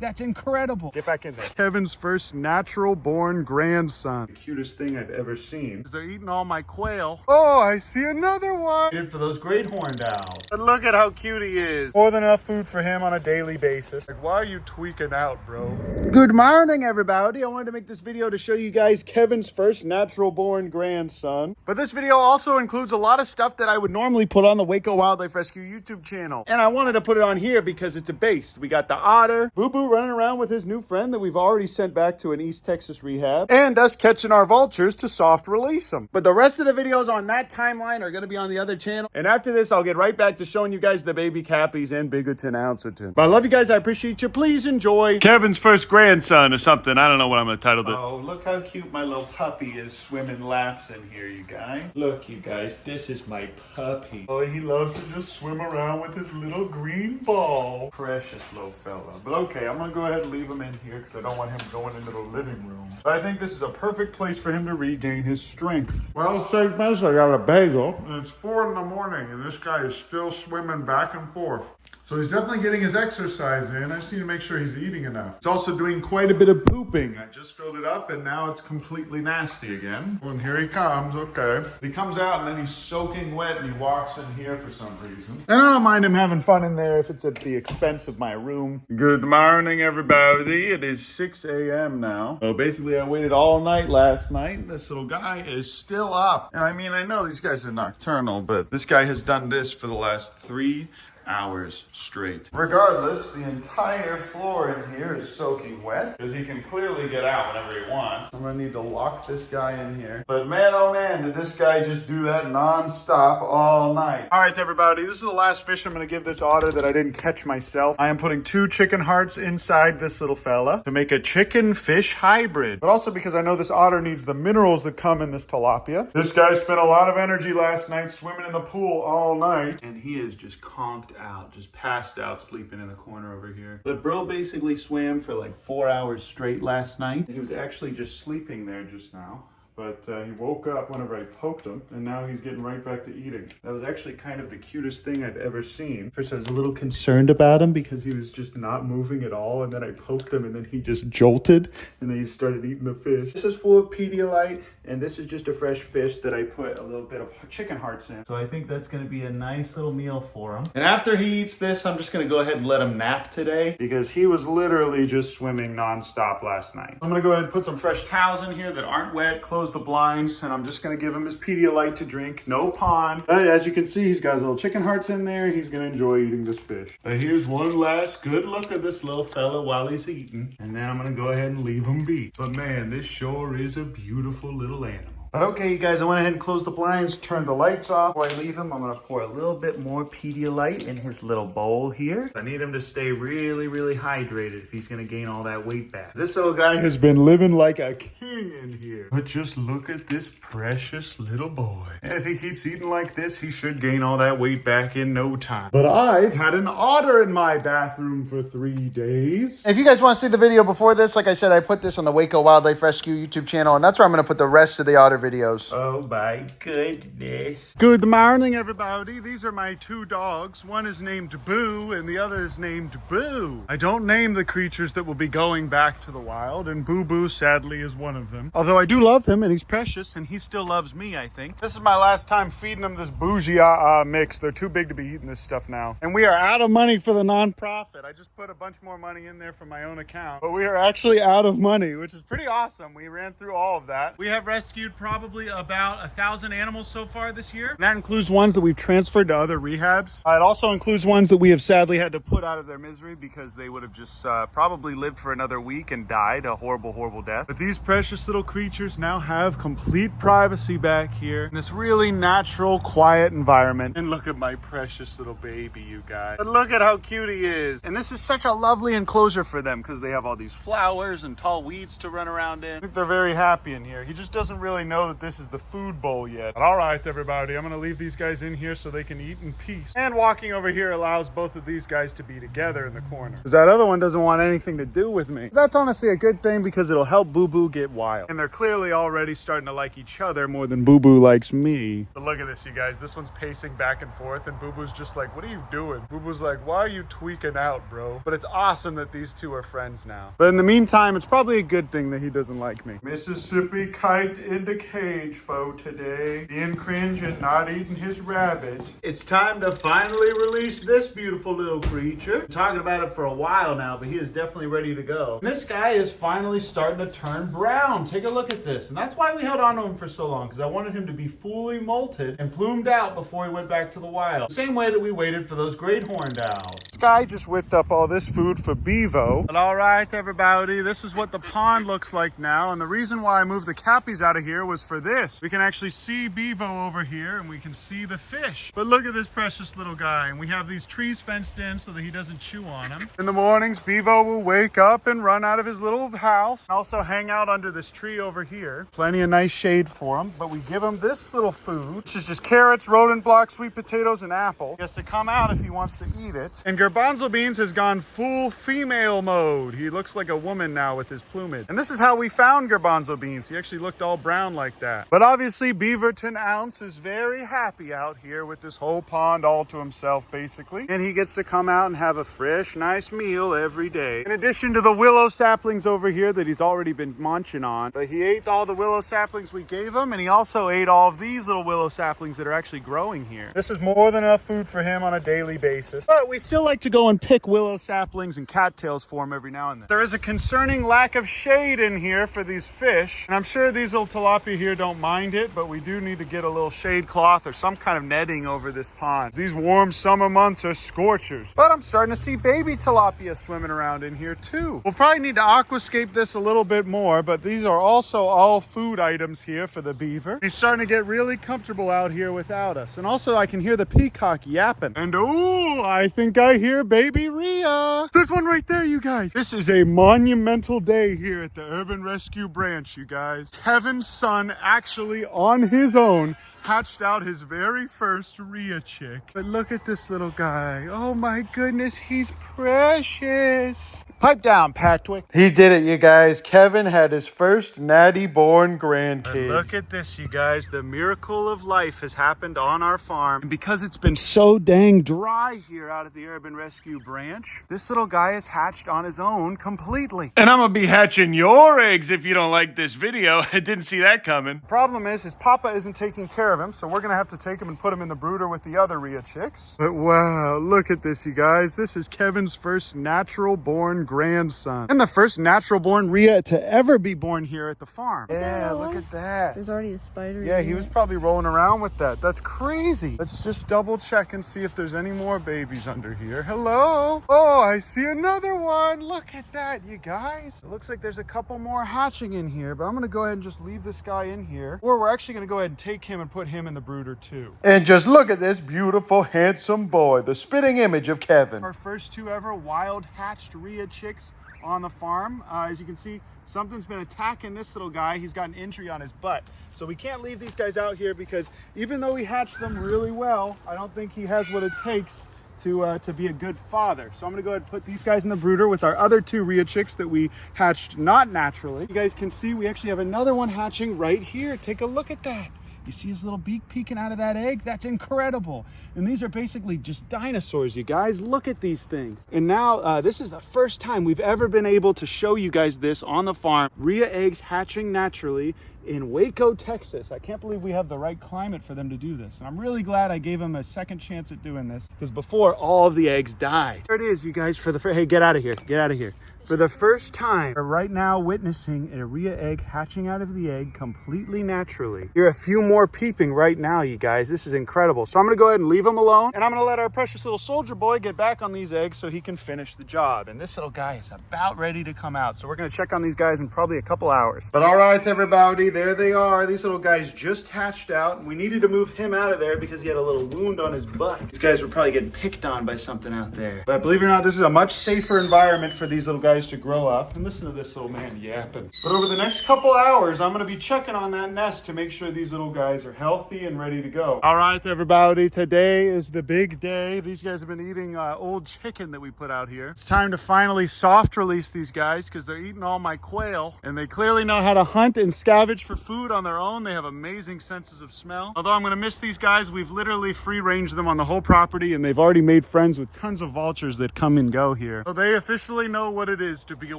That's incredible. Get back in there. Kevin's first natural born grandson. The cutest thing I've ever seen. They're eating all my quail. Oh, I see another one. Good for those great horned owls. But look at how cute he is. More than enough food for him on a daily basis. Like, why are you tweaking out, bro? Good morning, everybody. I wanted to make this video to show you guys Kevin's first natural born grandson. But this video also includes a lot of stuff that I would normally put on the Waco Wildlife Rescue YouTube channel. And I wanted to put it on here because it's a base. We got the Otter, Boo Boo running around with his new friend that we've already sent back to an East Texas rehab, and us catching our vultures to soft release them. But the rest of the videos on that timeline are going to be on the other channel. And after this, I'll get right back to showing you guys the baby cappies and Bigoton Ouncerton. But I love you guys. I appreciate you. Please enjoy Kevin's first grandson or something. I don't know what I'm going to title it. Oh, look how cute my little puppy is swimming laps in here, you guys. Look, you guys, this is my puppy. Oh, he loves to just swim around with his little green ball. Precious little fella. But okay, I'm going to go ahead and leave him in here because I don't want him going into the living room. But I think this is a perfect place for him to regain his strength. Well, St. I got a bagel, and it's 4 in the morning, and this guy is still swimming back and forth. So he's definitely getting his exercise in. I just need to make sure he's eating enough. He's also doing quite a bit of pooping. I just filled it up, and now it's completely nasty again. And here he comes, okay. He comes out, and then he's soaking wet, and he walks in here for some reason. And I don't mind him having fun in there if it's at the expense of my room. Good morning, everybody. It is 6 a.m. now. So basically, I waited all night last night, and this little guy is still up. And I mean, I know these guys are nocturnal, but this guy has done this for the last 3 hours straight. Regardless, the entire floor in here is soaking wet because he can clearly get out whenever he wants. I'm gonna need to lock this guy in here. But man, oh man, did this guy just do that non-stop all night. All right, everybody, this is the last fish I'm gonna give this otter that I didn't catch myself. I am putting 2 chicken hearts inside this little fella to make a chicken fish hybrid. But also because I know this otter needs the minerals that come in this tilapia. This guy spent a lot of energy last night swimming in the pool all night, and he is just conked out, just passed out, sleeping in the corner over here. But bro basically swam for like 4 hours straight last night. He was actually just sleeping there just now. But he woke up whenever I poked him, and now he's getting right back to eating. That was actually kind of the cutest thing I've ever seen. First, I was a little concerned about him because he was just not moving at all, and then I poked him, and then he just jolted, and then he started eating the fish. This is full of Pedialyte, and this is just a fresh fish that I put a little bit of chicken hearts in. So I think that's going to be a nice little meal for him. And after he eats this, I'm just going to go ahead and let him nap today because he was literally just swimming nonstop last night. I'm going to go ahead and put some fresh towels in here that aren't wet, close the blinds, and I'm just going to give him his Pedialyte to drink. No pond. As you can see, he's got his little chicken hearts in there. He's going to enjoy eating this fish. But here's one last good look at this little fella while he's eating, and then I'm going to go ahead and leave him be. But man, this sure is a beautiful little animal. But okay, you guys, I went ahead and closed the blinds, turned the lights off. Before I leave him, I'm going to pour a little bit more Pedialyte in his little bowl here. I need him to stay really, really hydrated if he's going to gain all that weight back. This little guy has been living like a king in here. But just look at this precious little boy. And if he keeps eating like this, he should gain all that weight back in no time. But I've had an otter in my bathroom for 3 days. If you guys want to see the video before this, like I said, I put this on the Waco Wildlife Rescue YouTube channel, and that's where I'm going to put the rest of the otter videos. Oh my goodness. Good morning, everybody. These are my 2 dogs. One is named Boo and the other is named Boo. I don't name the creatures that will be going back to the wild, and Boo Boo sadly is one of them. Although I do love him and he's precious and he still loves me, I think. This is my last time feeding him this bougie mix. They're too big to be eating this stuff now. And we are out of money for the nonprofit. I just put a bunch more money in there from my own account, but we are actually out of money, which is pretty awesome. We ran through all of that. We have rescued probably about 1,000 animals so far this year. And that includes ones that we've transferred to other rehabs. It also includes ones that we have sadly had to put out of their misery because they would have just probably lived for another week and died a horrible, horrible death. But these precious little creatures now have complete privacy back here in this really natural, quiet environment. And look at my precious little baby, you guys. But look at how cute he is. And this is such a lovely enclosure for them because they have all these flowers and tall weeds to run around in. I think they're very happy in here. He just doesn't really know know that this is the food bowl yet. But all right, everybody, I'm gonna leave these guys in here so they can eat in peace. And walking over here allows both of these guys to be together in the corner, because that other one doesn't want anything to do with me. That's honestly a good thing because it'll help Boo Boo get wild. And they're clearly already starting to like each other more than Boo Boo likes me. But look at this, you guys. This one's pacing back and forth, and Boo Boo's just like, what are you doing? Boo Boo's like, why are you tweaking out, bro? But it's awesome that these two are friends now. But in the meantime, it's probably a good thing that he doesn't like me. Mississippi kite in the cage for today. Being cringe and not eating his rabbit. It's time to finally release this beautiful little creature. I'm talking about it for a while now, but he is definitely ready to go. And this guy is finally starting to turn brown. Take a look at this. And that's why we held on to him for so long, because I wanted him to be fully molted and plumed out before he went back to the wild. The same way that we waited for those great horned owls. This guy just whipped up all this food for Bevo. But all right, everybody, this is what the pond looks like now. And the reason why I moved the cappies out of here was for this. We can actually see Bevo over here and we can see the fish. But look at this precious little guy. And we have these trees fenced in so that he doesn't chew on them. In the mornings, Bevo will wake up and run out of his little house. And also hang out under this tree over here. Plenty of nice shade for him. But we give him this little food, which is just carrots, rodent blocks, sweet potatoes, and apple. He has to come out if he wants to eat it. And Garbanzo Beans has gone full female mode. He looks like a woman now with his plumage. And this is how we found Garbanzo Beans. He actually looked all brown like that. But obviously Beaverton Ounce is very happy out here with this whole pond all to himself, basically. And he gets to come out and have a fresh, nice meal every day. In addition to the willow saplings over here that he's already been munching on. But he ate all the willow saplings we gave him, and he also ate all of these little willow saplings that are actually growing here. This is more than enough food for him on a daily basis. But we still like to go and pick willow saplings and cattails for him every now and then. There is a concerning lack of shade in here for these fish. And I'm sure these little tilapia here don't mind it, but we do need to get a little shade cloth or some kind of netting over this pond. These warm summer months are scorchers. But I'm starting to see baby tilapia swimming around in here too. We'll probably need to aquascape this a little bit more, but these are also all food items here for the beaver. He's starting to get really comfortable out here without us. And also I can hear the peacock yapping. And ooh, I think I hear baby Rhea. There's one right there, you guys. This is a monumental day here at the Urban Rescue Branch, you guys. Kevin's son actually on his own hatched out his very first Rhea chick. But look at this little guy. Oh my goodness, he's precious. Pipe down, Patrick. He did it, you guys. Kevin had his first natty born grandkid. And look at this, you guys. The miracle of life has happened on our farm. And because it's been so dang dry here out at the Urban Rescue Branch, this little guy is hatched on his own completely. And I'm gonna be hatching your eggs if you don't like this video. I didn't see that coming. Problem is, his papa isn't taking care of him, so we're gonna have to take him and put him in the brooder with the other Rhea chicks. But wow, look at this, you guys. This is Kevin's first natural born grandson. And the first natural born Rhea to ever be born here at the farm. Yeah, look at that. There's already a spider. Yeah, he was probably rolling around with that. That's crazy. Let's just double check and see if there's any more babies under here. Hello? Oh, I see another one. Look at that, you guys. It looks like there's a couple more hatching in here, but I'm gonna go ahead and just leave this guy in here. Or we're actually gonna go ahead and take him and put him in the brooder too. And just look at this beautiful, handsome boy, the spitting image of Kevin. Our first two ever wild hatched Rhea chicks on the farm. As you can see, something's been attacking this little guy. He's got an injury on his butt. So we can't leave these guys out here because even though he hatched them really well, I don't think he has what it takes to be a good father. So I'm gonna go ahead and put these guys in the brooder with our other two Rhea chicks that we hatched not naturally. You guys can see we actually have another one hatching right here. Take a look at that. You see his little beak peeking out of that egg? That's incredible. And these are basically just dinosaurs, you guys. Look at these things. And now this is the first time we've ever been able to show you guys this on the farm. Rhea eggs hatching naturally in Waco, Texas. I can't believe we have the right climate for them to do this. And I'm really glad I gave them a second chance at doing this because before all of the eggs died. There it is, you guys, for the hey, get out of here. Get out of here. For the first time, we're right now witnessing a Rhea egg hatching out of the egg completely naturally. You're a few more peeping right now, you guys. This is incredible. So I'm gonna go ahead and leave him alone, and I'm gonna let our precious little soldier boy get back on these eggs so he can finish the job. And this little guy is about ready to come out. So we're gonna check on these guys in probably a couple hours. But all right, everybody, there they are. These little guys just hatched out, and we needed to move him out of there because he had a little wound on his butt. These guys were probably getting picked on by something out there. But believe it or not, this is a much safer environment for these little guys guys to grow up. And listen to this little man yapping. But over the next couple hours, I'm gonna be checking on that nest to make sure these little guys are healthy and ready to go. All right, everybody, today is the big day. These guys have been eating old chicken that we put out here. It's time to finally soft release these guys because they're eating all my quail, and they clearly know how to hunt and scavenge for food on their own. They have amazing senses of smell. Although I'm gonna miss these guys, we've literally free ranged them on the whole property, and they've already made friends with tons of vultures that come and go here. So they officially know what it is to be a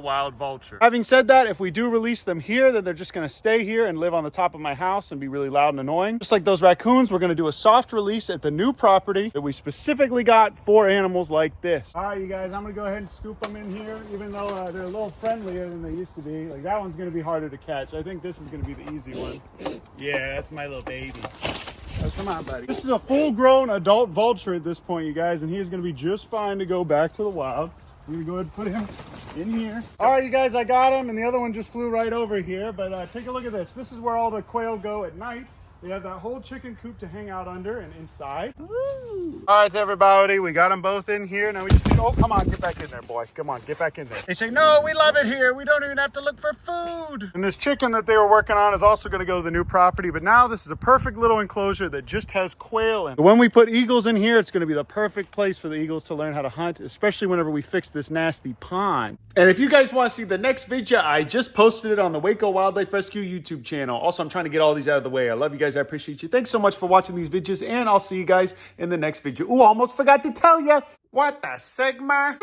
wild vulture. Having said that, if we do release them here, then they're just gonna stay here and live on the top of my house and be really loud and annoying. Just like those raccoons, we're gonna do a soft release at the new property that we specifically got for animals like this. All right, you guys, I'm gonna go ahead and scoop them in here, even though they're a little friendlier than they used to be. Like that one's gonna be harder to catch. I think this is gonna be the easy one. Yeah, that's my little baby. Oh, come on, buddy. This is a full-grown adult vulture at this point, you guys, and he is gonna be just fine to go back to the wild. I'm gonna go ahead and put him in here. All right, you guys, I got him, and the other one just flew right over here, but take a look at this. This is where all the quail go at night. They have that whole chicken coop to hang out under and inside. Woo. All right, everybody, we got them both in here. Now we just need, oh, come on, get back in there, boy. Come on, get back in there. They say, no, we love it here. We don't even have to look for food. And this chicken that they were working on is also gonna go to the new property, but now this is a perfect little enclosure that just has quail in it. When we put eagles in here, it's gonna be the perfect place for the eagles to learn how to hunt, especially whenever we fix this nasty pond. And if you guys wanna see the next video, I just posted it on the Waco Wildlife Rescue YouTube channel. Also, I'm trying to get all these out of the way. I love you guys. I appreciate you. Thanks so much for watching these videos, and I'll see you guys in the next video. Ooh, almost forgot to tell you. What the Sigma?